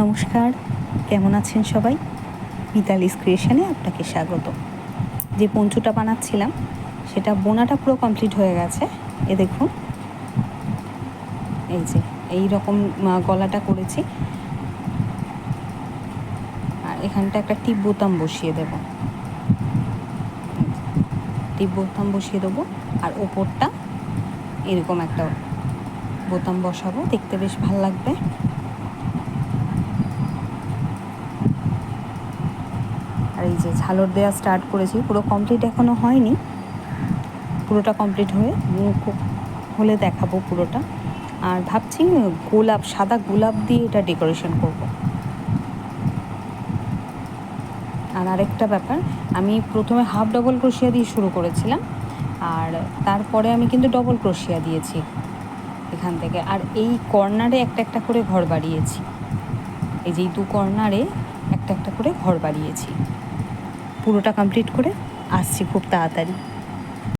নমস্কার, কেমন আছেন সবাই? মিতালিস ক্রিয়েশনে আপনাকে স্বাগত। যে পঞ্চুটা বানাচ্ছিলাম সেটা বোনাটা পুরো কমপ্লিট হয়ে গেছে। এ দেখুন, এই যে এই রকম গলাটা করেছি। আর এখানটা একটা টিপ বোতাম বসিয়ে দেব, টিপ বোতাম বসিয়ে দেবো। আর ওপরটা এরকম একটা বোতাম বসাবো, দেখতে বেশ ভালো লাগবে। আর এই যে ঝালর দেওয়া স্টার্ট করেছি, পুরো কমপ্লিট এখনও হয়নি। পুরোটা কমপ্লিট হলে দেখাবো পুরোটা। আর ভাবছি গোলাপ, সাদা গোলাপ দিয়ে এটা ডেকোরেশন করব। আর আরেকটা ব্যাপার, আমি প্রথমে হাফ ডবল ক্রোশিয়া দিয়ে শুরু করেছিলাম, আর তারপরে আমি কিন্তু ডবল ক্রোশিয়া দিয়েছি এখান থেকে। আর এই কর্নারে একটা একটা করে ঘর বাড়িয়েছি, এই যে দু কর্নারে একটা একটা করে ঘর বাড়িয়েছি। পুরোটা কমপ্লিট করে আসছি খুব তাড়াতাড়ি।